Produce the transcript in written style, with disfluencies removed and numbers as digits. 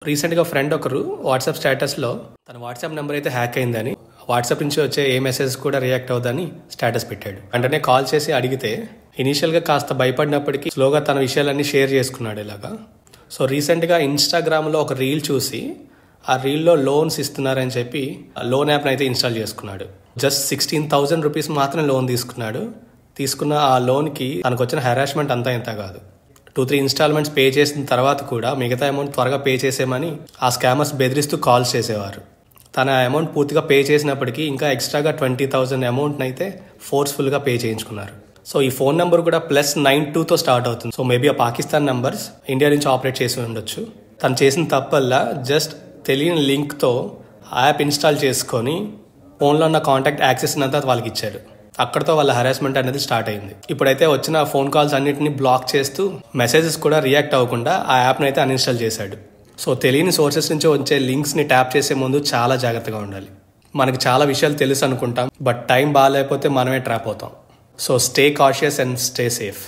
రీసెంట్గా ఫ్రెండ్ ఒకరు వాట్సాప్ స్టేటస్లో తన వాట్సాప్ నెంబర్ అయితే హ్యాక్ అయిందని, వాట్సాప్ నుంచి వచ్చే ఏ మెసేజ్ కూడా రియాక్ట్ అవుదని స్టేటస్ పెట్టాడు. వెంటనే కాల్ చేసి అడిగితే ఇనీషియల్గా కాస్త భయపడినప్పటికీ స్లోగా తన విషయాలన్నీ షేర్ చేసుకున్నాడు ఇలాగా. సో రీసెంట్గా ఇన్స్టాగ్రామ్లో ఒక రీల్ చూసి ఆ రీల్లో లోన్స్ ఇస్తున్నారని చెప్పి లోన్ యాప్ని అయితే ఇన్స్టాల్ చేసుకున్నాడు. జస్ట్ 16,000 రూపీస్ మాత్రం లోన్ తీసుకున్నాడు. తీసుకున్న ఆ లోన్కి తనకు వచ్చిన హెరాస్మెంట్ అంతా ఇంత కాదు. 2-3 ఇన్స్టాల్మెంట్స్ పే చేసిన తర్వాత కూడా మిగతా అమౌంట్ త్వరగా పే చేసేమని ఆ స్కామర్స్ బెదిరిస్తూ కాల్స్ చేసేవారు. తన అమౌంట్ పూర్తిగా పే చేసినప్పటికీ ఇంకా ఎక్స్ట్రాగా 20,000 అమౌంట్ని అయితే ఫోర్స్ఫుల్గా పే చేయించుకున్నారు. సో ఈ ఫోన్ నెంబర్ కూడా +92తో స్టార్ట్ అవుతుంది. సో మేబీ ఆ పాకిస్తాన్ నెంబర్స్ ఇండియా నుంచి ఆపరేట్ చేసి ఉండొచ్చు. తను చేసిన తప్పల్లా జస్ట్ తెలియని లింక్తో యాప్ ఇన్స్టాల్ చేసుకొని ఫోన్లో ఉన్న కాంటాక్ట్ యాక్సెస్ అంతా వాళ్ళకి ఇచ్చాడు. అక్కడతో వాళ్ళ హెరాస్మెంట్ అనేది స్టార్ట్ అయింది. ఇప్పుడైతే వచ్చిన ఫోన్ కాల్స్ అన్నింటినీ బ్లాక్ చేస్తూ మెసేజెస్ కూడా రియాక్ట్ అవ్వకుండా ఆ యాప్ని అయితే అన్ఇన్స్టాల్ చేశాడు. సో తెలియని సోర్సెస్ నుంచి వచ్చే లింక్స్ని ట్యాప్ చేసే ముందు చాలా జాగ్రత్తగా ఉండాలి. మనకి చాలా విషయాలు తెలుసు అనుకుంటాం, బట్ టైం బాగాలేకపోతే మనమే ట్రాప్ అవుతాం. So stay cautious and stay safe.